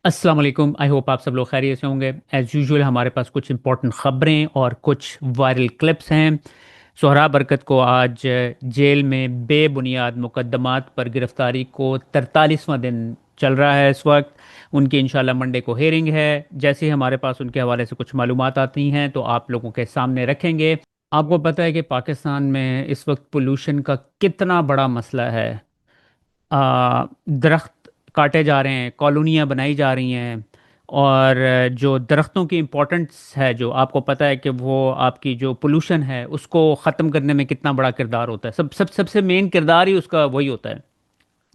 अस्सलाम वालेकुम। I hope आप सब लोग खैरियत से होंगे। एज़ यूजुअल हमारे पास कुछ इंपॉर्टेंट ख़बरें और कुछ वायरल क्लिप्स हैं। सोहरा बरकत को आज जेल में बेबुनियाद मुकद्दमात पर गिरफ्तारी को 43वां दिन चल रहा है इस वक्त। उनकी इंशाल्लाह मंडे को हेयरिंग है। जैसे ही हमारे पास उनके हवाले से कुछ मालूमात आती हैं तो आप लोगों के सामने रखेंगे। आपको पता है कि पाकिस्तान में इस वक्त पोल्यूशन का कितना बड़ा मसला है। दरख्त काटे जा रहे हैं, कॉलोनियाँ बनाई जा रही हैं। और जो दरख्तों की इम्पोर्टेंस है, जो आपको पता है कि वो आपकी जो पोल्यूशन है उसको ख़त्म करने में कितना बड़ा किरदार होता है। सबसे मेन किरदार ही उसका वही होता है।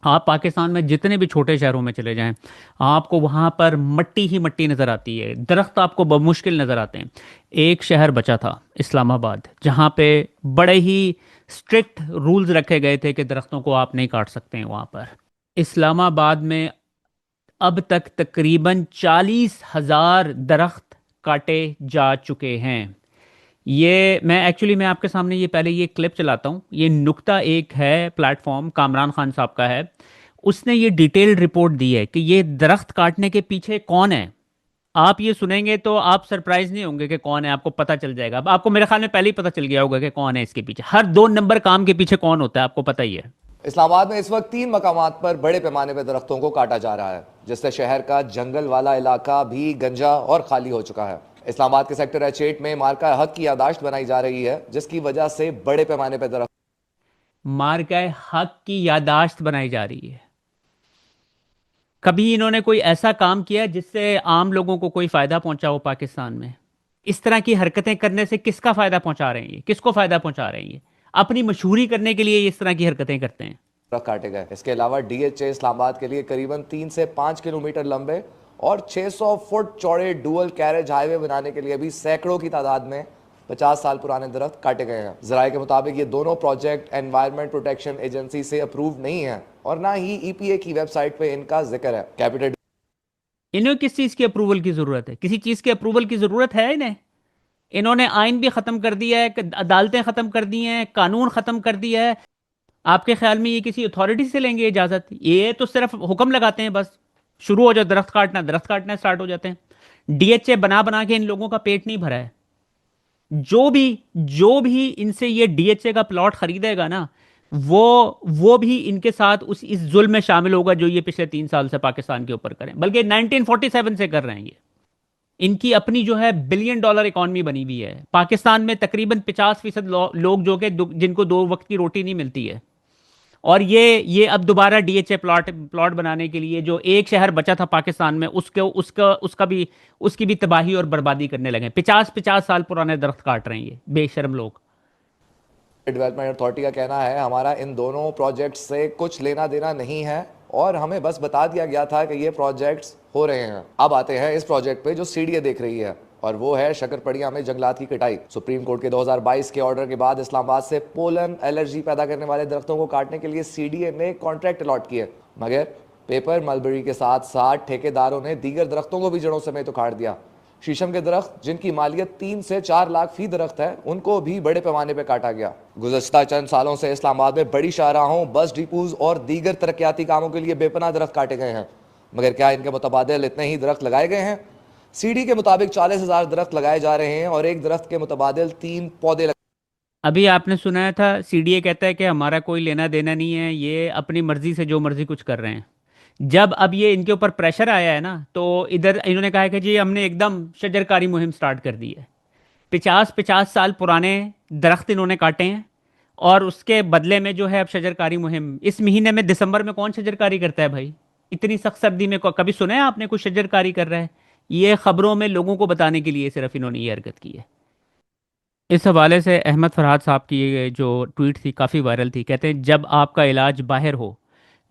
आप पाकिस्तान में जितने भी छोटे शहरों में चले जाएं, आपको वहाँ पर मट्टी ही मट्टी नज़र आती है, दरख्त आपको बमुश्किल नज़र आते हैं। एक शहर बचा था, इस्लामाबाद, जहाँ पे बड़े ही स्ट्रिक्ट रूल्स रखे गए थे कि दरख्तों को आप नहीं काट सकते हैं वहाँ पर। इस्लामाबाद में अब तक तकरीबन 40,000 दरख्त काटे जा चुके हैं। ये मैं आपके सामने ये पहले ये क्लिप चलाता हूँ। ये नुक्ता एक है, प्लेटफॉर्म कामरान खान साहब का है। उसने ये डिटेल्ड रिपोर्ट दी है कि ये दरख्त काटने के पीछे कौन है। आप ये सुनेंगे तो आप सरप्राइज नहीं होंगे कि कौन है, आपको पता चल जाएगा। अब आपको मेरे ख्याल में पहले ही पता चल गया होगा कि कौन है इसके पीछे। हर 2 नंबर काम के पीछे कौन होता है आपको पता ही है। इस्लामाबाद में इस वक्त 3 मकामात पर बड़े पैमाने पर दरख्तों को काटा जा रहा है, जिससे शहर का जंगल वाला इलाका भी गंजा और खाली हो चुका है। इस्लामाबाद के सेक्टर एच 8 में मार्का हक की यादाश्त बनाई जा रही है, जिसकी वजह से बड़े पैमाने पर दरख्त मार्का हक की यादाश्त बनाई जा रही है। कभी इन्होंने कोई ऐसा काम किया जिससे आम लोगों को कोई फायदा पहुंचा हो पाकिस्तान में? इस तरह की हरकतें करने से किसका फायदा पहुंचा रहे हैं ये? किसको फायदा पहुंचा रहे हैं ये? अपनी मशहूरी करने के लिए ये इस तरह की हरकतें करते हैं। काटे गए। इसके अलावा DHA इस्लामाबाद के लिए करीबन 3 से 5 किलोमीटर लंबे और 600 फुट चौड़े डुअल कैरेज हाईवे बनाने के लिए भी सैकड़ों की तादाद में 50 साल पुराने दरख्त काटे गए हैं। जराये के मुताबिक ये दोनों प्रोजेक्ट एनवायरमेंट प्रोटेक्शन एजेंसी से अप्रूव नहीं है और ना ही EPA की वेबसाइट पे इनका जिक्र है। कैपिटल इन्हें किस चीज की अप्रूवल की जरूरत है? किसी चीज की अप्रूवल की जरूरत है इन्हें? इन्होंने आइन भी खत्म कर दिया है, अदालतें खत्म कर दी हैं, कानून खत्म कर दिया है। आपके ख्याल में ये किसी अथॉरिटी से लेंगे इजाजत? ये तो सिर्फ हुक्म लगाते हैं बस। शुरू हो जाओ दरख्त काटना स्टार्ट हो जाते हैं। DHA बना बना के इन लोगों का पेट नहीं भरा है। जो भी जो भी इनसे ये DHA का प्लॉट खरीदेगा ना, वो भी इनके साथ उस इस जुल्म में शामिल होगा जो ये पिछले 3 साल से पाकिस्तान के ऊपर करें, बल्कि 1947 से कर रहे हैं ये। इनकी अपनी जो है $1 बिलियन इकॉनमी बनी हुई है पाकिस्तान में। तकरीबन 50% लोग जो कि जिनको 2 वक्त की रोटी नहीं मिलती है। और ये अब दोबारा DHA प्लॉट प्लॉट बनाने के लिए जो एक शहर बचा था पाकिस्तान में, उसके उसका उसका भी उसकी भी तबाही और बर्बादी करने लगे। 50-50 साल पुराने दरख्त काट रहे हैं ये बेशर्म लोग। डेवलपमेंट अथॉरिटी का कहना है, हमारा इन दोनों प्रोजेक्ट से कुछ लेना देना नहीं है और हमें बस बता दिया गया था कि ये प्रोजेक्ट्स हो रहे हैं। अब आते हैं इस प्रोजेक्ट पे जो CDA देख रही है, और वो है शकरपड़िया में जंगलात की कटाई। सुप्रीम कोर्ट के 2022 के ऑर्डर के बाद इस्लामाबाद से पोलन एलर्जी पैदा करने वाले दरख्तों को काटने के लिए CDA ने कॉन्ट्रैक्ट अलॉट किए, मगर पेपर मलबरी के साथ साथ ठेकेदारों ने दीगर दरख्तों को भी जड़ों समेत उखाड़ दिया। शीशम के दरख्त, जिनकी मालियत 3 से 4 लाख फी दरख्त है, उनको भी बड़े पैमाने पर काटा गया। गुज़श्ता चंद सालों से इस्लामाबाद में बड़ी शाहराहों, बस डिपोज और दीगर तरक्याती कामों के लिए बेपनाह दरख्त काटे गए हैं, मगर क्या इनके मुतबादिल इतने ही दरख्त लगाए गए हैं? CD के मुताबिक 40,000 दरख्त लगाए जा रहे हैं और एक दरख्त के मुतबादिल 3 पौधे। अभी आपने सुनाया था CDA कहता है कि हमारा कोई लेना देना नहीं है, ये अपनी मर्जी से जो मर्जी कुछ कर रहे हैं। जब अब ये इनके ऊपर प्रेशर आया है ना, तो इधर इन्होंने कहा है कि जी हमने एकदम शजरकारी मुहिम स्टार्ट कर दी है। 50-50 साल पुराने दरख्त इन्होंने काटे हैं और उसके बदले में जो है अब शजरकारी मुहिम। इस महीने में दिसंबर में कौन शजरकारी करता है भाई? इतनी सख्त सर्दी में कभी सुना है आपने कुछ शजरकारी कर रहा है? ये खबरों में लोगों को बताने के लिए सिर्फ इन्होंने ये हरकत की है। इस हवाले से अहमद फरहाद साहब की ये जो ट्वीट थी काफ़ी वायरल थी। कहते हैं जब आपका इलाज बाहर हो,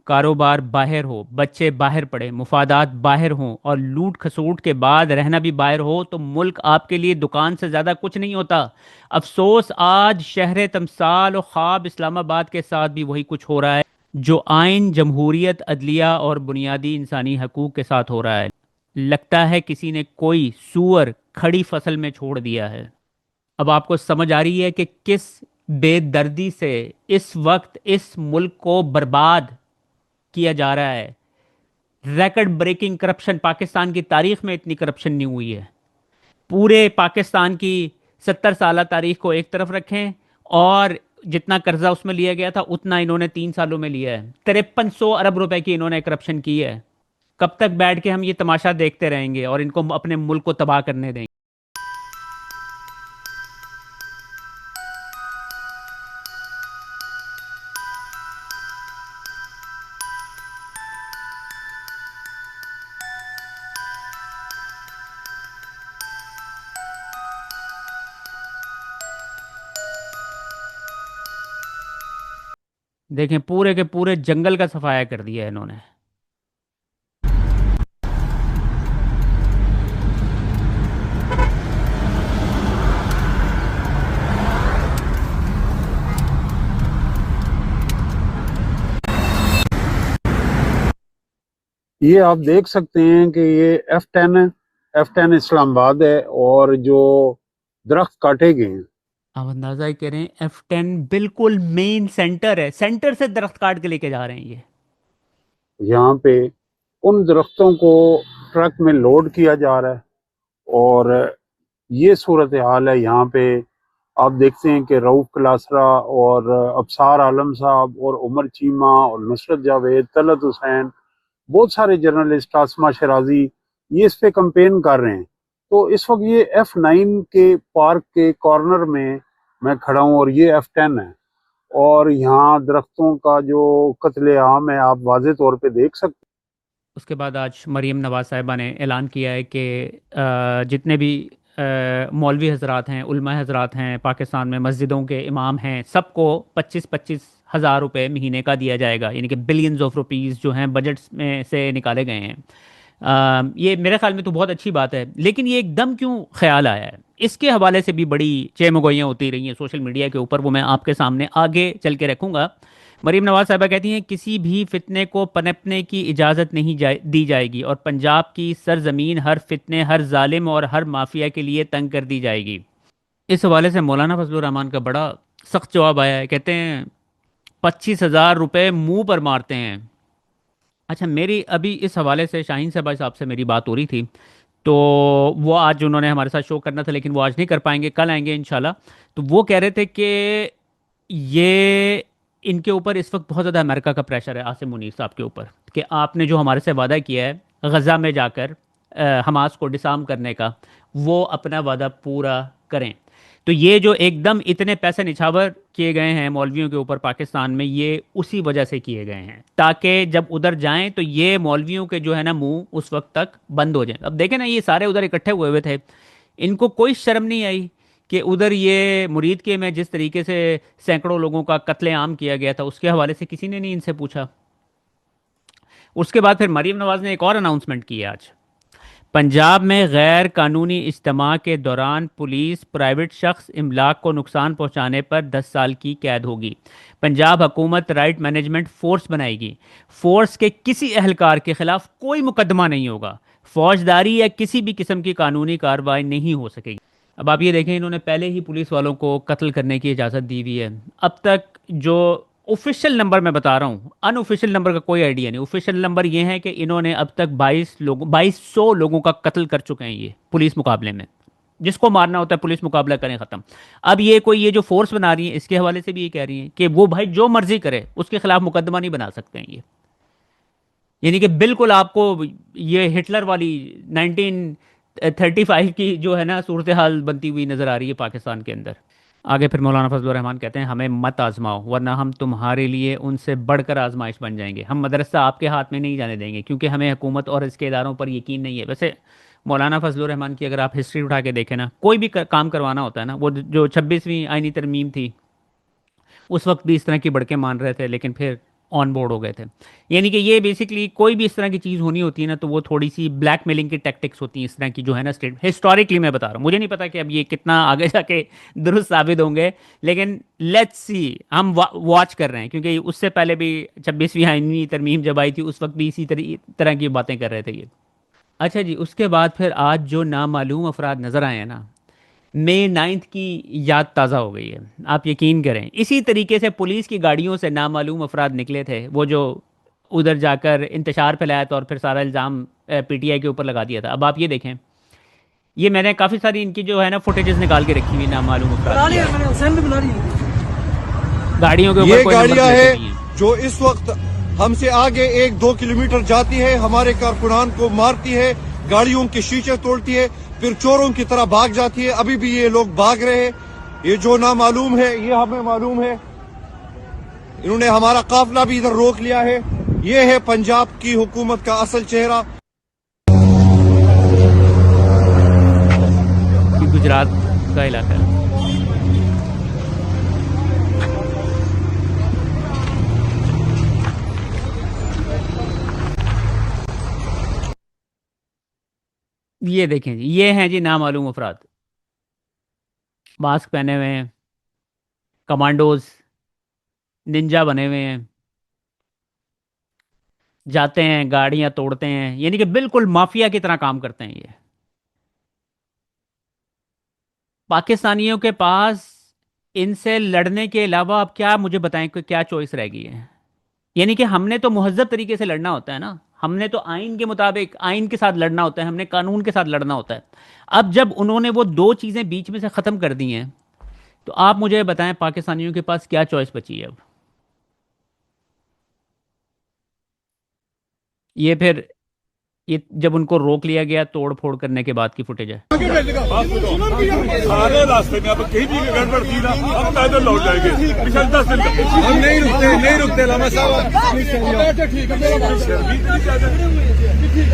कारोबार बाहर हो, बच्चे बाहर पड़े, मुफादात बाहर हों और लूट खसूट के बाद रहना भी बाहर हो, तो मुल्क आपके लिए दुकान से ज़्यादा कुछ नहीं होता। अफसोस आज शहर तमसाल और ख्वाब इस्लामाबाद के साथ भी वही कुछ हो रहा है जो आइन, जमहूरियत, अदलिया और बुनियादी इंसानी हकूक़ के साथ हो रहा है। लगता है किसी ने कोई सूअर खड़ी फसल में छोड़ दिया है। अब आपको समझ आ रही है कि किस बेदर्दी से इस वक्त इस मुल्क को बर्बाद किया जा रहा है। रिकॉर्ड ब्रेकिंग करप्शन, पाकिस्तान की तारीख में इतनी करप्शन नहीं हुई है। पूरे पाकिस्तान की 70 साल तारीख को एक तरफ रखें, और जितना कर्जा उसमें लिया गया था उतना इन्होंने 3 सालों में लिया है। 5300 अरब रुपए की इन्होंने करप्शन की है। कब तक बैठ के हम ये तमाशा देखते रहेंगे और इनको अपने मुल्क को तबाह करने देंगे? देखें, पूरे के पूरे जंगल का सफाया कर दिया है इन्होंने। ये आप देख सकते हैं कि ये F10 है। F10 इस्लामाबाद है, और जो दरख्त काटे गए हैं, आप अंदाजा ही करें, F10 बिल्कुल मेन सेंटर है, सेंटर से दरख्त काट के लेके जा रहे हैं ये। यहाँ पे उन दरख्तों को ट्रक में लोड किया जा रहा है। और ये सूरत हाल है यहाँ पे। आप देखते हैं कि रऊफ क्लासरा और अबसार आलम साहब और उमर चीमा और नुसरत जावेद, तलत हुसैन, बहुत सारे जर्नलिस्ट, आसमा शराजी, ये इस पे कंपेन कर रहे हैं। तो इस वक्त ये F9 के पार्क के कॉर्नर में मैं खड़ा हूँ, और ये F10 है। और यहाँ दरख्तों का जो कत्लेआम है आप वाज़े तौर पे देख सकते उसके बाद आज मरीम नवाज साहिबा ने ऐलान किया है कि जितने भी मौलवी हजरात हैं, उलमा हजरात हैं पाकिस्तान में, मस्जिदों के इमाम हैं, सबको 25-25 हज़ार रुपये महीने का दिया जाएगा। यानी कि बिलियंस ऑफ रुपीस जो हैं बजट में से निकाले गए हैं। ये मेरे ख्याल में तो बहुत अच्छी बात है, लेकिन ये एकदम क्यों ख्याल आया है, इसके हवाले से भी बड़ी चेमगोइयाँ होती रही हैं सोशल मीडिया के ऊपर, वो मैं आपके सामने आगे चल के रखूँगा। मरीम नवाज साहिबा कहती हैं, किसी भी फितने को पनपने की इजाज़त नहीं दी जाएगी, और पंजाब की सरजमीन हर फितने, हर जालिम और हर माफिया के लिए तंग कर दी जाएगी। इस हवाले से मौलाना फजलुर रहमान का बड़ा सख्त जवाब आया है। कहते हैं 25 हज़ार रुपये मुंह पर मारते हैं। अच्छा, मेरी अभी इस हवाले से शाहीन साहब से मेरी बात हो रही थी, तो वो आज उन्होंने हमारे साथ शो करना था, लेकिन वो आज नहीं कर पाएंगे, कल आएंगे इंशाल्लाह। तो वो कह रहे थे कि ये इनके ऊपर इस वक्त बहुत ज़्यादा अमेरिका का प्रेशर है, आसिम मुनीर साहब के ऊपर, कि आपने जो हमारे से वादा किया है गज़ा में जाकर हमास को डिसार्म करने का, वो अपना वादा पूरा करें। तो ये जो एकदम इतने पैसे निछावर किए गए हैं मौलवियों के ऊपर पाकिस्तान में, ये उसी वजह से किए गए हैं, ताकि जब उधर जाएं तो ये मौलवियों के जो है ना मुंह उस वक्त तक बंद हो जाएं। अब देखें ना, ये सारे उधर इकट्ठे हुए हुए थे, इनको कोई शर्म नहीं आई कि उधर ये मुरीद के में जिस तरीके से सैकड़ों लोगों का कत्लेआम किया गया था, उसके हवाले से किसी ने नहीं इनसे पूछा। उसके बाद फिर मरीम नवाज ने एक और अनाउंसमेंट की है आज। पंजाब में गैर कानूनी इज्तिमा के दौरान पुलिस प्राइवेट शख्स इमलाक को नुकसान पहुंचाने पर 10 साल की कैद होगी। पंजाब हुकूमत राइट मैनेजमेंट फोर्स बनाएगी। फोर्स के किसी अहलकार के खिलाफ कोई मुकदमा नहीं होगा। फौजदारी या किसी भी किस्म की कानूनी कार्रवाई नहीं हो सकेगी। अब आप ये देखें, इन्होंने पहले ही पुलिस वालों को कत्ल करने की इजाज़त दी हुई है। अब तक जो ऑफिशियल नंबर मैं बता रहा हूँ, अनऑफिशियल नंबर का कोई आइडिया नहीं। ऑफिशियल नंबर ये है कि इन्होंने अब तक 2200 लोगों का कत्ल कर चुके हैं ये पुलिस मुकाबले में। जिसको मारना होता है पुलिस मुकाबला करें, ख़त्म। अब ये कोई ये जो फोर्स बना रही है, इसके हवाले से भी ये कह रही है कि वो भाई जो मर्जी करे, उसके खिलाफ मुकदमा नहीं बना सकते हैं ये। यानी कि बिल्कुल आपको ये हिटलर वाली 1935 की जो है ना सूरत हाल बनती हुई नज़र आ रही है पाकिस्तान के अंदर। आगे फिर मौलाना फजलुर रहमान कहते हैं, हमें मत आजमाओ वरना हम तुम्हारे लिए उनसे बढ़कर आजमाइश बन जाएंगे। हम मदरसा आपके हाथ में नहीं जाने देंगे, क्योंकि हमें हुकूमत और इसके इदारों पर यकीन नहीं है। वैसे मौलाना फजलुर रहमान की अगर आप हिस्ट्री उठा के देखें ना, कोई भी काम करवाना होता है ना, वो जो 26वीं आईनी तरमीम थी, उस वक्त भी इस तरह की बढ़के मान रहे थे, लेकिन फिर ऑन बोर्ड हो गए थे। यानी कि ये बेसिकली कोई भी इस तरह की चीज़ होनी होती है ना, तो वो थोड़ी सी ब्लैकमेलिंग की टैक्टिक्स होती हैं इस तरह की जो है ना, स्टेट हिस्टोरिकली मैं बता रहा हूँ। मुझे नहीं पता कि अब ये कितना आगे जाके दुरुस्त साबित होंगे, लेकिन लेट्स सी, हम वॉच कर रहे हैं, क्योंकि उससे पहले भी 26वीं आईनी तरमीम जब आई थी, उस वक्त भी इसी तरह की बातें कर रहे थे ये। अच्छा जी, उसके बाद फिर आज जो नामालूम अफराद नज़र आए हैं ना, मई 9 की याद ताज़ा हो गई है। आप यकीन करें, इसी तरीके से पुलिस की गाड़ियों से नामालूम अफराद निकले थे, वो जो उधर जाकर इंतशार फैलाया था और फिर सारा इल्ज़ाम पीटीआई के ऊपर लगा दिया था। अब आप ये देखें, ये मैंने काफ़ी सारी इनकी जो है ना फुटेजेस निकाल के रखी हुई नामालूम अफराद की। गाड़ियों के ऊपर ये कोई नंबर गाड़ियां प्लेटें हैं नहीं है। जो इस वक्त हमसे आगे 1-2 किलोमीटर जाती है, हमारे कारकुनान को मारती है, गाड़ियों के शीशे तोड़ती है, फिर चोरों की तरह भाग जाती है। अभी भी ये लोग भाग रहे हैं। ये जो नामालूम है ये हमें मालूम है। इन्होंने हमारा काफिला भी इधर रोक लिया है। ये है पंजाब की हुकूमत का असल चेहरा। ये गुजरात का इलाका है। ये देखें जी, ये हैं जी नामालूम अफराद, मास्क पहने हुए हैं, कमांडोज, निंजा बने हुए हैं, जाते हैं गाड़ियां तोड़ते हैं, यानी कि बिल्कुल माफिया की तरह काम करते हैं ये। पाकिस्तानियों के पास इनसे लड़ने के अलावा अब क्या मुझे बताएं कि क्या चॉइस रह गई है। यानी कि हमने तो मुहज्जब तरीके से लड़ना होता है ना, हमने तो आइन के मुताबिक आइन के साथ लड़ना होता है, हमने कानून के साथ लड़ना होता है। अब जब उन्होंने वो दो चीज़ें बीच में से ख़त्म कर दी हैं, तो आप मुझे बताएं पाकिस्तानियों के पास क्या चॉइस बची है अब। ये फिर ये जब उनको रोक लिया गया तोड़ फोड़ करने के बाद की फुटेज है। सारे रास्ते में अब कहीं भी गड़बड़ थी ना, हम पैदल लौट जाएंगे। पिछले 10 दिन तक हम नहीं रुकते लामा साहब।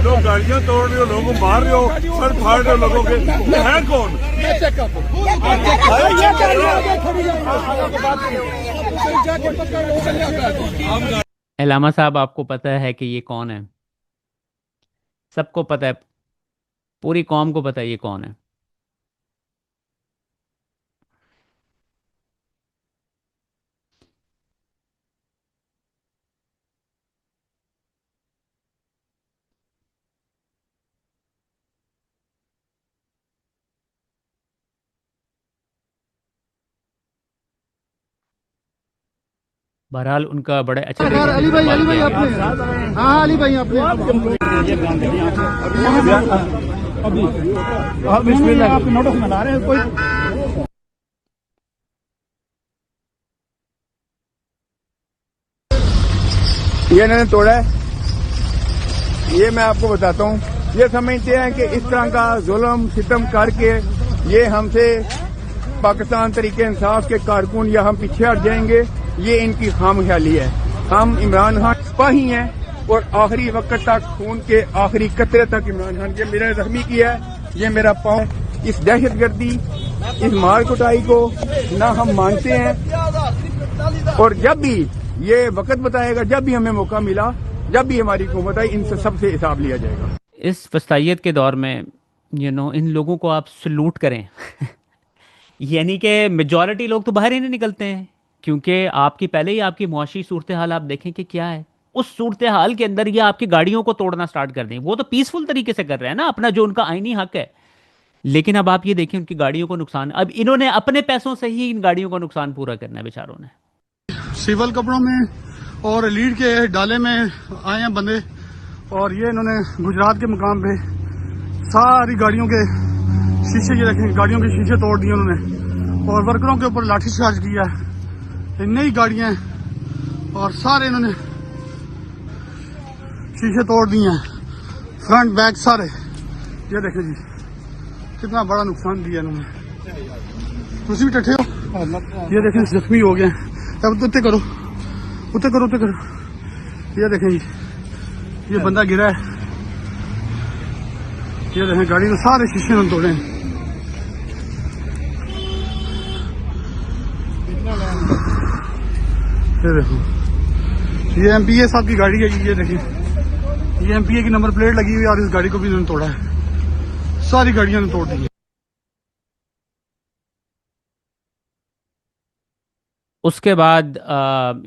लोग गाड़ियां तोड़ रहे हो, लोगों को मार रहे हो, सर फाड़ रहे हो लोगों के। ये है कौन? एलामा साहब, आपको पता है कि ये कौन है? सबको पता है, पूरी कौम को पता है ये कौन है। बहरहाल उनका बड़े अच्छे तरीके से अली भाई इस्तेमाल किया आपने, गया। हाँ अली भाई आपने आप नोटिस बना रहे हैं कोई। ये इन्होंने तोड़ा है, ये मैं आपको बताता हूँ। ये समझते हैं कि इस तरह का जुल्म सितम करके ये हमसे पाकिस्तान तरीके इंसाफ के कारकुन या हम पीछे हट जाएंगे। ये इनकी खामख्याली है। हम इमरान खान सिपाही हैं और आखिरी वक्त तक खून के आखिरी कतरे तक इमरान खान के मेरे जख्मी किया है। ये मेरा पाँव इस दहशतगर्दी, इस मार कुटाई को ना हम मानते हैं। और जब भी ये वक्त बताएगा, जब भी हमें मौका मिला, जब भी हमारी हुकूमत आई, इनसे सबसे हिसाब लिया जाएगा। इस वस्तायत के दौर में इन लोगों को आप सलूट करें। यानी कि मेजॉरिटी लोग तो बाहर ही नहीं निकलते हैं, क्योंकि आपकी पहले ही आपकी मुआशी सूरत हाल आप देखें कि क्या है। उस सूरत हाल के अंदर ये आपकी गाड़ियों को तोड़ना स्टार्ट कर दें। वो तो पीसफुल तरीके से कर रहे हैं ना, अपना जो उनका आईनी हक है। लेकिन अब आप ये देखें उनकी गाड़ियों को नुकसान, अब इन्होंने अपने पैसों से ही इन गाड़ियों को नुकसान पूरा करना है बेचारों ने। सिविल कपड़ों में और लीड के डाले में आए हैं बंदे, और ये इन्होंने गुजरात के मुकाम पे सारी गाड़ियों के शीशे, ये देखें गाड़ियों के शीशे तोड़ दिए उन्होंने, और वर्करों के ऊपर लाठीचार्ज किया। नई गाड़ियां हैं और सारे इन्होंने शीशे तोड़ दिए हैं, फ्रंट बैक सारे। ये देखें जी कितना बड़ा नुकसान दिया इन्होंने। तुम भी टट्ठे हो, ये देखें जख्मी हो गए। अब उत्ते करो, उत्ते करो, उत्ते करो। ये देखें जी, ये बंदा गिरा है। ये देखें गाड़ी के सारे शीशे उन्होंने तोड़े हैं। ये देखो, ये एमपीए साहब की गाड़ी है। ये देखिए, ये एमपीए की नंबर प्लेट लगी हुई है और इस गाड़ी को भी इन्होंने तोड़ा है। सारी गाड़ियां ने तोड़ दी है। उसके बाद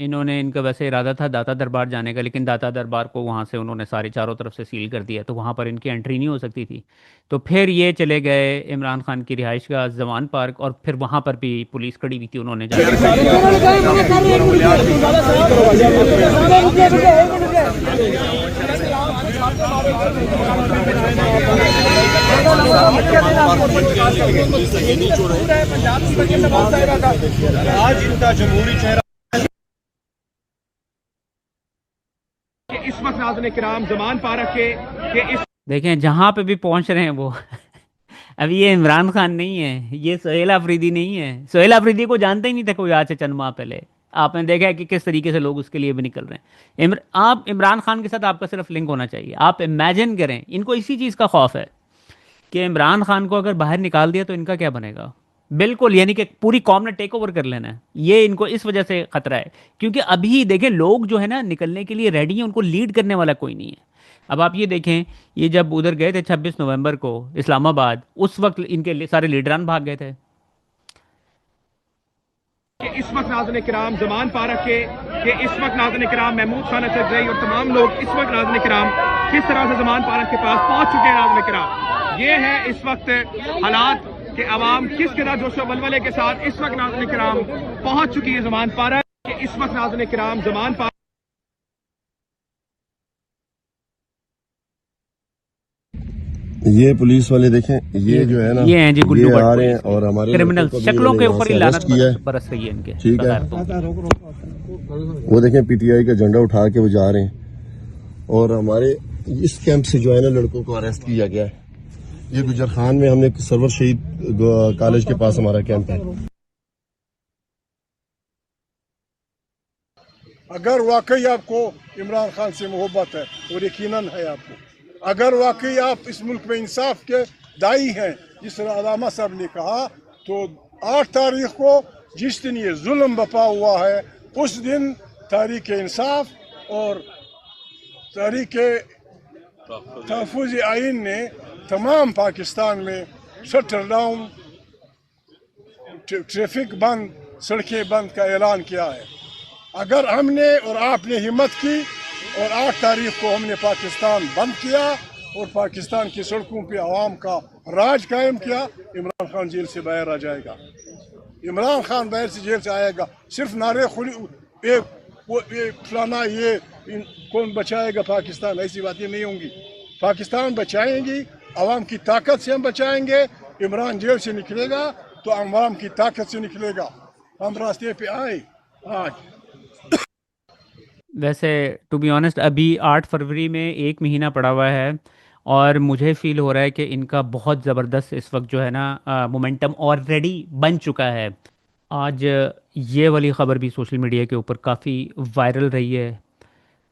इन्होंने, इनका वैसे इरादा था दाता दरबार जाने का, लेकिन दाता दरबार को वहाँ से उन्होंने सारी चारों तरफ से सील कर दिया, तो वहाँ पर इनकी एंट्री नहीं हो सकती थी। तो फिर ये चले गए इमरान खान की रिहाइश का जवान पार्क, और फिर वहाँ पर भी पुलिस खड़ी हुई थी। उन्होंने आज इनका जमहूरी चेहरा इस वक्त नाज़रीन किराम ज़मान पारक के इस देखें जहां पे भी पहुंच रहे हैं वो अभी ये इमरान खान नहीं है, ये सोहेल अफरीदी नहीं है। सोहेल अफरीदी को जानते ही नहीं थे कोई आज से चंद माह पहले। आपने देखा है कि किस तरीके से लोग उसके लिए भी निकल रहे हैं। आप इमरान खान के साथ आपका सिर्फ लिंक होना चाहिए। आप इमेजिन करें, इनको इसी चीज़ का खौफ है कि इमरान खान को अगर बाहर निकाल दिया तो इनका क्या बनेगा। बिल्कुल, यानी कि पूरी कौम ने टेक ओवर कर लेना है। ये इनको इस वजह से खतरा है क्योंकि अभी देखें लोग जो है ना निकलने के लिए रेडी हैं, उनको लीड करने वाला कोई नहीं है। अब आप ये देखें, ये जब उधर गए थे 26 नवंबर को इस्लामाबाद, उस वक्त इनके सारे लीडरान भाग गए थे। इस वक्त नाज़रीन किराम ज़मान पारक के इस वक्त नाज़रीन किराम महमूद खान असदज़ई और तमाम लोग इस वक्त नाज़रीन किराम किस तरह से ज़मान पारक के पास पहुंच चुके हैं। नाज़रीन किराम ये है इस वक्त हालात कि आवाम किस तरह जोशो वलवले के साथ इस वक्त नाज़रीन किराम पहुंच चुकी है ज़मान पारक। इस वक्त नाज़रीन किराम ज़मान पारक ये पुलिस वाले देखें, ये जो है ना, ये हैं जी गुल्लू ये भट्ट आ रहे हैं पुलिस और हमारे क्रिमिनल शक्लों के ऊपर ही लानत किया है। बरस रही है इनके। ठीक है, वो देखें पीटीआई का झंडा उठा के वो जा रहे हैं और हमारे इस कैंप से जो है ना लड़कों को अरेस्ट किया गया है। ये गुजर खान में हमने सरवर शहीद कॉलेज के पास हमारा कैंप है। अगर वाकई आपको इमरान खान से मोहब्बत है और यकीनन है आपको, अगर वाकई आप इस मुल्क में इंसाफ के दाई हैं जिस तरह अलामा साहब ने कहा, तो 8 तारीख को जिस दिन ये जुल्म बपा हुआ है उस दिन तहरीक इंसाफ और तहरीक तहफ़्फ़ुज़ आइन ने तमाम पाकिस्तान में शटर डाउन, ट्रैफिक बंद, सड़कें बंद का ऐलान किया है। अगर हमने और आपने हिम्मत की और 8 तारीख को हमने पाकिस्तान बंद किया और पाकिस्तान की सड़कों पे आवाम का राज कायम किया, इमरान खान जेल से बाहर आ जाएगा। इमरान खान बाहर से जेल से आएगा, सिर्फ नारे खुली फलाना ये कौन बचाएगा पाकिस्तान, ऐसी बातें नहीं होंगी। पाकिस्तान बचाएंगी, आवाम की ताकत से हम बचाएंगे। इमरान जेल से निकलेगा तो आवाम की ताकत से निकलेगा। हम रास्ते पे आए आज। वैसे टू बी ऑनेस्ट अभी 8 फरवरी में 1 महीना पड़ा हुआ है और मुझे फील हो रहा है कि इनका बहुत ज़बरदस्त इस वक्त जो है ना मोमेंटम ऑलरेडी बन चुका है। आज ये वाली ख़बर भी सोशल मीडिया के ऊपर काफ़ी वायरल रही है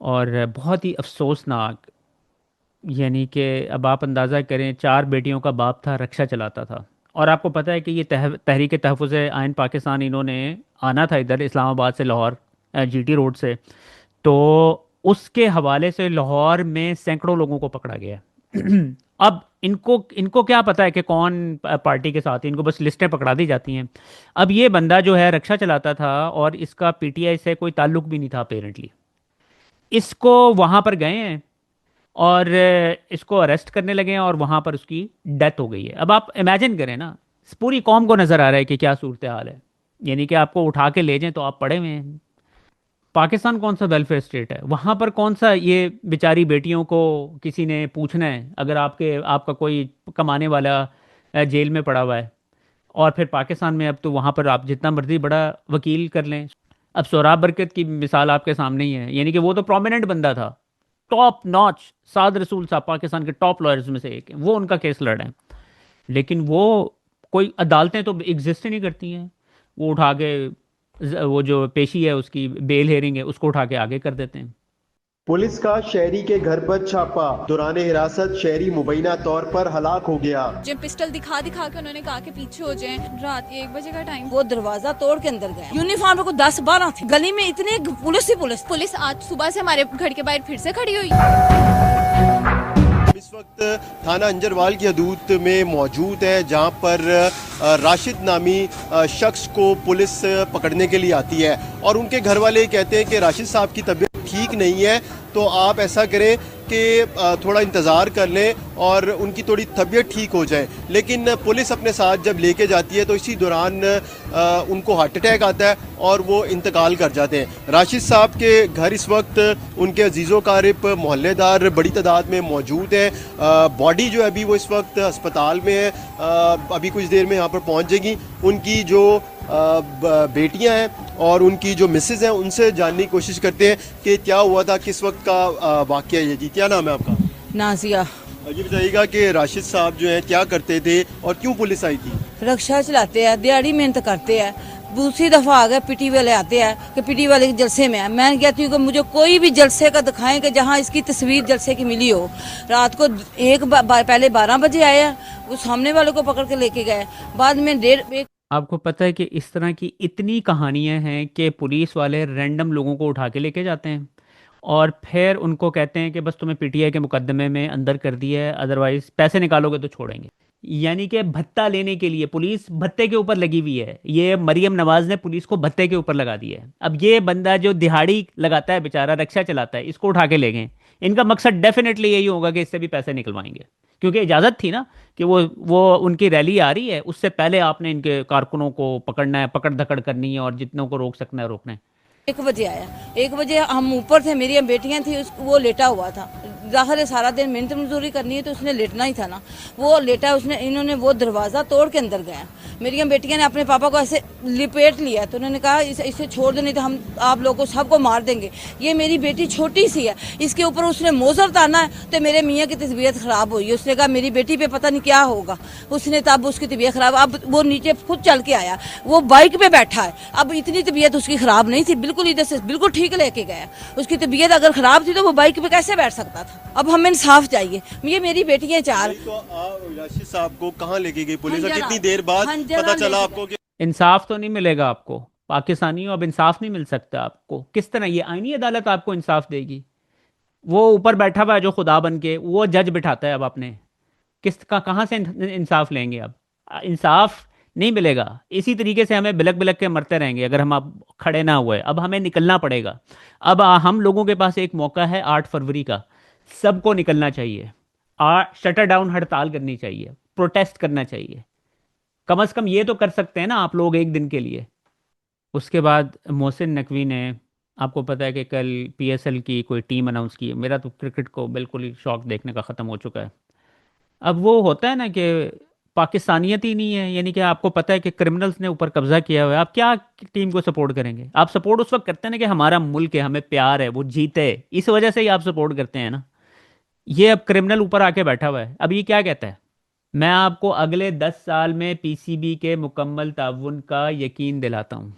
और बहुत ही अफसोसनाक, यानी कि अब आप अंदाज़ा करें 4 बेटियों का बाप था, रक्षा चलाता था। और आपको पता है कि ये तहरीक तहफ़्फ़ुज़ आइन पाकिस्तान इन्होंने आना था इधर इस्लामाबाद से लाहौर जीटी रोड से, तो उसके हवाले से लाहौर में सैकड़ों लोगों को पकड़ा गया। अब इनको क्या पता है कि कौन पार्टी के साथ है, इनको बस लिस्टें पकड़ा दी जाती हैं। अब ये बंदा जो है रक्षा चलाता था और इसका पीटीआई से कोई ताल्लुक भी नहीं था अपेरेंटली। इसको वहाँ पर गए हैं और इसको अरेस्ट करने लगे हैं और वहाँ पर उसकी डेथ हो गई है। अब आप इमेजिन करें ना, पूरी कौम को नज़र आ रहा है कि क्या सूरत हाल है, यानी कि आपको उठा के ले जाएं तो आप पड़े हुए हैं। पाकिस्तान कौन सा वेलफेयर स्टेट है, वहाँ पर कौन सा ये बेचारी बेटियों को किसी ने पूछना है अगर आपका कोई कमाने वाला जेल में पड़ा हुआ है। और फिर पाकिस्तान में अब तो वहाँ पर आप जितना मर्जी बड़ा वकील कर लें। अब सोहराब बरकत की मिसाल आपके सामने ही है, यानी कि वो तो प्रोमिनेंट बंदा था, टॉप नॉच, साद रसूल साहब पाकिस्तान के टॉप लॉयर्स में से एक है, वो उनका केस लड़ रहे हैं। लेकिन वो कोई अदालतें तो एग्जिस्ट ही नहीं करती हैं, वो उठा के वो जो पेशी है उसकी बेल हेयरिंग है उसको उठा के आगे कर देते हैं। पुलिस का शहरी के घर पर छापा, दौरान हिरासत शहरी मुबैना तौर पर हलाक हो गया। जब पिस्टल दिखा के उन्होंने कहा कि पीछे हो जाएं, रात 1 बजे का टाइम, वो दरवाजा तोड़ के अंदर गए। यूनिफॉर्म में को 10-12 थे, गली में इतने पुलिस आज सुबह से हमारे घर के बाहर फिर से खड़ी हुई। इस वक्त थाना अंजरवाल की हदूद में मौजूद है जहां पर राशिद नामी शख्स को पुलिस पकड़ने के लिए आती है और उनके घर वाले कहते हैं कि राशिद साहब की तबीयत ठीक नहीं है, तो आप ऐसा करें कि कि थोड़ा इंतज़ार कर लें और उनकी थोड़ी तबीयत ठीक हो जाए, लेकिन पुलिस अपने साथ जब लेके जाती है तो इसी दौरान उनको हार्ट अटैक आता है और वो इंतकाल कर जाते हैं। राशिद साहब के घर इस वक्त उनके अजीज़ो कारिब मोहल्लेदार बड़ी तादाद में मौजूद हैं। बॉडी जो है अभी वो इस वक्त अस्पताल में है, अभी कुछ देर में यहाँ पर पहुँच जाएगी। उनकी जो बेटियां हैं और उनकी जो मिसेज हैं उनसे जानने की कोशिश करते हैं कि क्या हुआ था, किस वक्त का वाकया है। जी, क्या नाम है आपका? नाजिया। ये बताइएगा कि राशिद साहब जो हैं क्या करते थे और क्यों पुलिस आई थी? रक्षा चलाते हैं, दिहाड़ी मेहनत करते हैं। दूसरी दफा आ गए पीटी वाले आते हैं कि पीटी वाले के जलसे में है। मैं कहती हूँ कि मुझे कोई भी जलसे का दिखाएं कि जहाँ इसकी तस्वीर जलसे की मिली हो। रात को पहले 12 बजे आया, वो सामने वाले को पकड़ के लेके गए, बाद में 1:30। आपको पता है कि इस तरह की इतनी कहानियां हैं कि पुलिस वाले रैंडम लोगों को उठा के लेके जाते हैं और फिर उनको कहते हैं कि बस तुम्हें पीटीआई के मुकदमे में अंदर कर दिया है, अदरवाइज पैसे निकालोगे तो छोड़ेंगे। यानी कि भत्ता लेने के लिए पुलिस भत्ते के ऊपर लगी हुई है। ये मरियम नवाज ने पुलिस को भत्ते के ऊपर लगा दिया है। अब ये बंदा जो दिहाड़ी लगाता है, बेचारा रक्षा चलाता है, इसको उठा के ले गए। इनका मकसद डेफिनेटली यही होगा कि इससे भी पैसे निकलवाएंगे, क्योंकि इजाज़त थी ना कि वो उनकी रैली आ रही है, उससे पहले आपने इनके कारकुनों को पकड़ना है, पकड़ धकड़ करनी है और जितनों को रोक सकना है रोकना है। 1 बजे आया, 1 बजे हम ऊपर थे, मेरी बेटियां थी, वो लेटा हुआ था। जाहिर है सारा दिन मेहनत मजदूरी करनी है तो उसने लेटना ही था ना। वो लेटा, उसने इन्होंने वो दरवाज़ा तोड़ के अंदर गया। मेरी बेटियां ने अपने पापा को ऐसे लिपेट लिया तो उन्होंने कहा इसे छोड़ दो, नहीं तो हम आप लोगों को सबको मार देंगे। ये मेरी बेटी छोटी सी है, इसके ऊपर उसने मोजर ताना है तो मेरे मियाँ की तबीयत ख़राब हुई। उसने कहा मेरी बेटी पे पता नहीं क्या होगा, उसने तब उसकी तबीयत ख़राब। अब वो नीचे खुद चल के आया, वो बाइक पे बैठा है। अब इतनी तबीयत उसकी ख़राब नहीं थी, बिल्कुल इधर से बिल्कुल ठीक लेके गया। उसकी तबीयत अगर ख़राब थी तो वो बाइक पे कैसे बैठ सकता था? अब हमें इंसाफ चाहिए। ये मेरी बेटियां 4। तो राशिद साहब को कहाँ लेके गई पुलिस और कितनी देर बाद पता चला आपको कि इंसाफ तो नहीं मिलेगा आपको? पाकिस्तानी हो, अब इंसाफ नहीं मिल सकता आपको। किस तरह ये आईनी अदालत आपको इंसाफ देगी? वो ऊपर बैठा हुआ है जो खुदा बन के, वो जज बिठाता है। अब आपने कहाँ से इंसाफ लेंगे? अब इंसाफ नहीं मिलेगा। इसी तरीके से हमें बिलक बिलक के मरते रहेंगे अगर हम अब खड़े ना हुए। अब हमें निकलना पड़ेगा। अब हम लोगों के पास एक मौका है 8 फरवरी का, सबको निकलना चाहिए। शटर डाउन हड़ताल करनी चाहिए, प्रोटेस्ट करना चाहिए। कम से कम ये तो कर सकते हैं ना आप लोग एक दिन के लिए। उसके बाद मोहसिन नकवी ने, आपको पता है कि कल पीएसएल की कोई टीम अनाउंस की है। मेरा तो क्रिकेट को बिल्कुल ही शौक देखने का ख़त्म हो चुका है। अब वो होता है ना कि पाकिस्तानियत ही नहीं है, यानी कि आपको पता है कि क्रिमिनल्स ने ऊपर कब्जा किया हुआ है। आप क्या टीम को सपोर्ट करेंगे? आप सपोर्ट उस वक्त करते हैं ना कि हमारा मुल्क है, हमें प्यार है, वो जीते, इस वजह से ही आप सपोर्ट करते हैं ना। ये अब क्रिमिनल ऊपर आके बैठा हुआ है। अब ये क्या कहता है? मैं आपको अगले 10 साल में पीसीबी के मुकम्मल ताउन का यकीन दिलाता हूँ।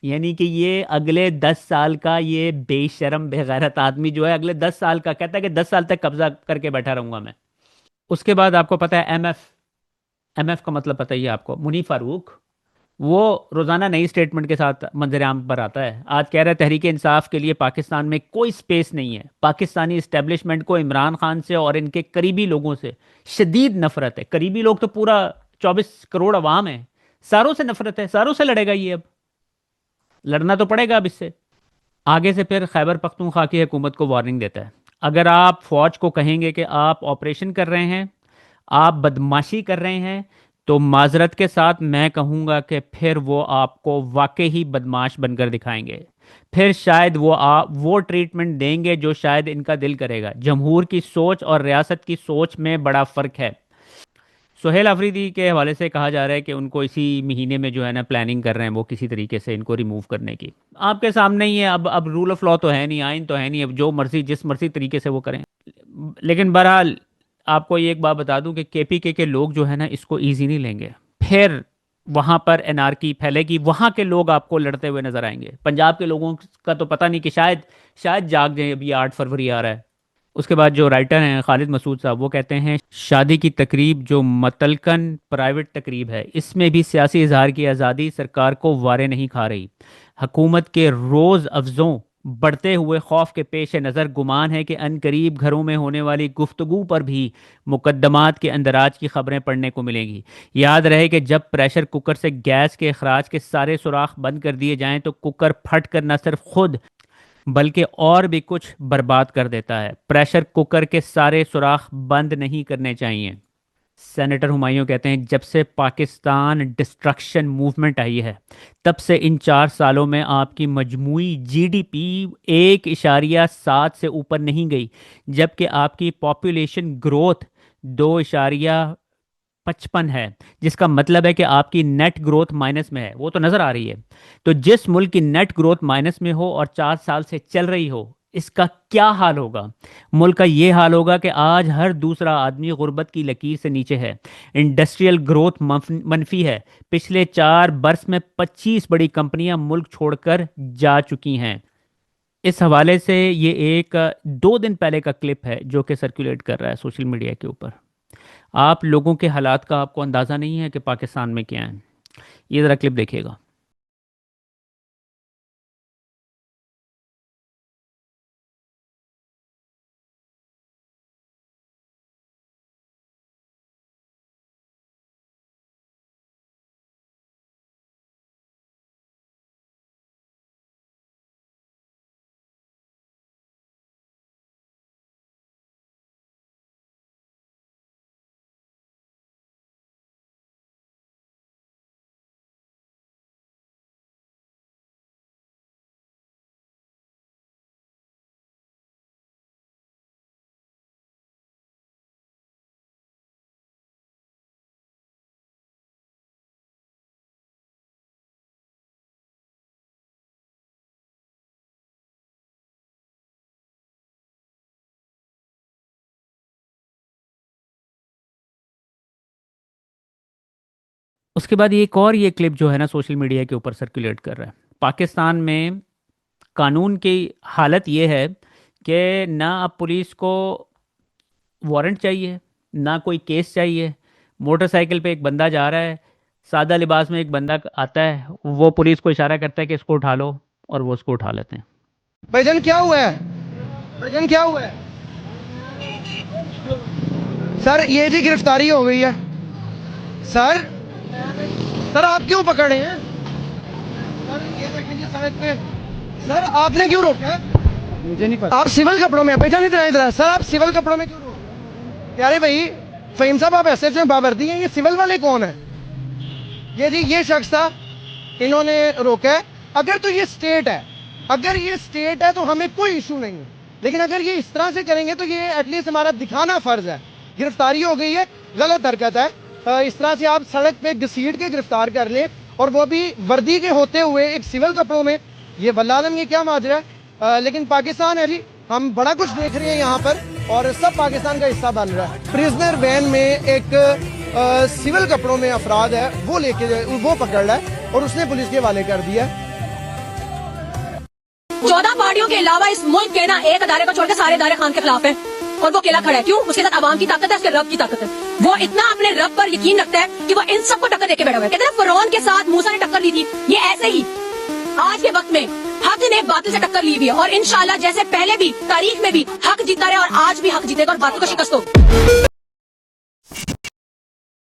यानी कि ये अगले 10 साल का, ये बेशरम बेगैरत आदमी जो है अगले 10 साल का कहता है कि 10 साल तक कब्जा करके बैठा रहूँगा मैं। उसके बाद आपको पता है एमएफ का मतलब पता ही है आपको, मुनीफ फारूक, वो रोज़ाना नई स्टेटमेंट के साथ मंजर-ए-आम पर आता है। आज कह रहा है तहरीक इंसाफ के लिए पाकिस्तान में कोई स्पेस नहीं है। पाकिस्तानी इस्टेब्लिशमेंट को इमरान खान से और इनके करीबी लोगों से शदीद नफरत है। करीबी लोग तो पूरा 24 करोड़ अवाम है, सारों से नफरत है, सारों से लड़ेगा ये। अब लड़ना तो पड़ेगा अब इससे। आगे से फिर खैबर पख्तूनख्वा की हुकूमत को वार्निंग देता है, अगर आप फ़ौज को कहेंगे कि आप ऑपरेशन कर रहे हैं, आप बदमाशी कर रहे हैं, तो माजरत के साथ मैं कहूँगा कि फिर वो आपको वाकई ही बदमाश बनकर दिखाएंगे। फिर शायद वो ट्रीटमेंट देंगे जो शायद इनका दिल करेगा। जमहूर की सोच और रियासत की सोच में बड़ा फ़र्क है। सुहेल अफरीदी के हवाले से कहा जा रहा है कि उनको इसी महीने में जो है ना प्लानिंग कर रहे हैं वो किसी तरीके से इनको रिमूव करने की। आपके सामने ही है। अब रूल ऑफ लॉ तो है नहीं, आइन तो है नहीं, अब जो मर्जी जिस मर्जी तरीके से वो करें। लेकिन बहरहाल आपको ये एक बात बता दूं कि केपीके के लोग जो है ना इसको ईजी नहीं लेंगे। फिर वहाँ पर एनार्की फैलेगी, वहाँ के लोग आपको लड़ते हुए नजर आएंगे। पंजाब के लोगों का तो पता नहीं कि शायद जाग जाए। अभी 8 फरवरी आ रहा है। उसके बाद जो राइटर हैं खालिद मसूद साहब, वो कहते हैं शादी की तकरीब जो मतलकन प्राइवेट तकरीब है, इसमें भी सियासी इजहार की आज़ादी सरकार को वारे नहीं खा रही। हुकूमत के रोज़ अफजों बढ़ते हुए खौफ के पेश नज़र गुमान है कि अनकरीब घरों में होने वाली गुफ्तगू पर भी मुकदमात के अंदराज की खबरें पढ़ने को मिलेंगी। याद रहे कि जब प्रेशर कुकर से गैस के अखराज के सारे सुराख बंद कर दिए जाएं तो कुकर फट कर न सिर्फ खुद बल्कि और भी कुछ बर्बाद कर देता है। प्रेशर कुकर के सारे सुराख बंद नहीं करने चाहिए। सेनेटर हुमायूं कहते हैं जब से पाकिस्तान डिस्ट्रक्शन मूवमेंट आई है तब से इन 4 सालों में आपकी मजमूई जीडीपी 1.7 से ऊपर नहीं गई, जबकि आपकी पॉपुलेशन ग्रोथ 2.55 है, जिसका मतलब है कि आपकी नेट ग्रोथ माइनस में है। वो तो नज़र आ रही है। तो जिस मुल्क की नेट ग्रोथ माइनस में हो और 4 साल से चल रही हो, इसका क्या हाल होगा? मुल्क का ये हाल होगा कि आज हर दूसरा आदमी गुर्बत की लकीर से नीचे है। इंडस्ट्रियल ग्रोथ मनफी है। पिछले 4 बरस में 25 बड़ी कंपनियां मुल्क छोड़कर जा चुकी हैं। इस हवाले से ये एक 2 दिन पहले का क्लिप है जो कि सर्कुलेट कर रहा है सोशल मीडिया के ऊपर। आप लोगों के हालात का आपको अंदाज़ा नहीं है कि पाकिस्तान में क्या है। ये ज़रा क्लिप देखिएगा। उसके बाद एक और ये क्लिप जो है ना सोशल मीडिया के ऊपर सर्कुलेट कर रहा है। पाकिस्तान में कानून की हालत ये है कि ना अब पुलिस को वारंट चाहिए, ना कोई केस चाहिए। मोटरसाइकिल पे एक बंदा जा रहा है, सादा लिबास में एक बंदा आता है, वो पुलिस को इशारा करता है कि इसको उठा लो, और वो उसको उठा लेते हैं। भाईजान क्या हुआ है? भाईजान क्या हुआ है? सर ये जी गिरफ्तारी हो गई है। सर आप क्यों पकड़े हैं? सर ये देखें सड़क पे। सर आपने क्यों रोका? मुझे नहीं पता। आप सिविल कपड़ों में पहचान इधर। सर आप सिविल कपड़ों में क्यों रोके? प्यारे भाई फहीम साहब, आप एसएच में बावर्दी हैं, ये सिविल वाले कौन है? ये जी ये शख्स था, इन्होंने रोका है। अगर तो ये स्टेट है, तो हमें कोई इशू नहीं है, लेकिन अगर ये इस तरह से करेंगे तो ये एटलीस्ट हमारा दिखाना फर्ज है। गिरफ्तारी हो गई है, गलत हरकत है। इस तरह से आप सड़क पे घसीट के गिरफ्तार कर ले, और वो भी वर्दी के होते हुए एक सिविल कपड़ों में। ये वल्लादम ये क्या माजरा है? लेकिन पाकिस्तान है जी, हम बड़ा कुछ देख रहे हैं यहाँ पर, और सब पाकिस्तान का हिस्सा बन रहा है। प्रिजनर वैन में एक सिविल कपड़ों में अफराद है, वो पकड़ रहा है और उसने पुलिस के हवाले कर दिया। 14 पार्टियों के अलावा इस मुल्क के ना एक अदारे को छोड़कर सारे अदारे खान के खिलाफ है, और वो अकेला खड़ा है। क्यों? उसके साथ आवाम की ताकत है, उसके रब की ताकत है। वो इतना अपने रब पर यकीन रखता है कि वो इन सबको टक्कर देके बैठा हुआ है। कहते हैं फिरौन के साथ मूसा ने टक्कर ली थी, ये ऐसे ही आज के वक्त में हक ने बातिल से टक्कर ली हुई है, और इंशाल्लाह जैसे पहले भी तारीख में भी हक जीता रहे, और आज भी हक जीतेगा और बातिल को शिकस्त हो।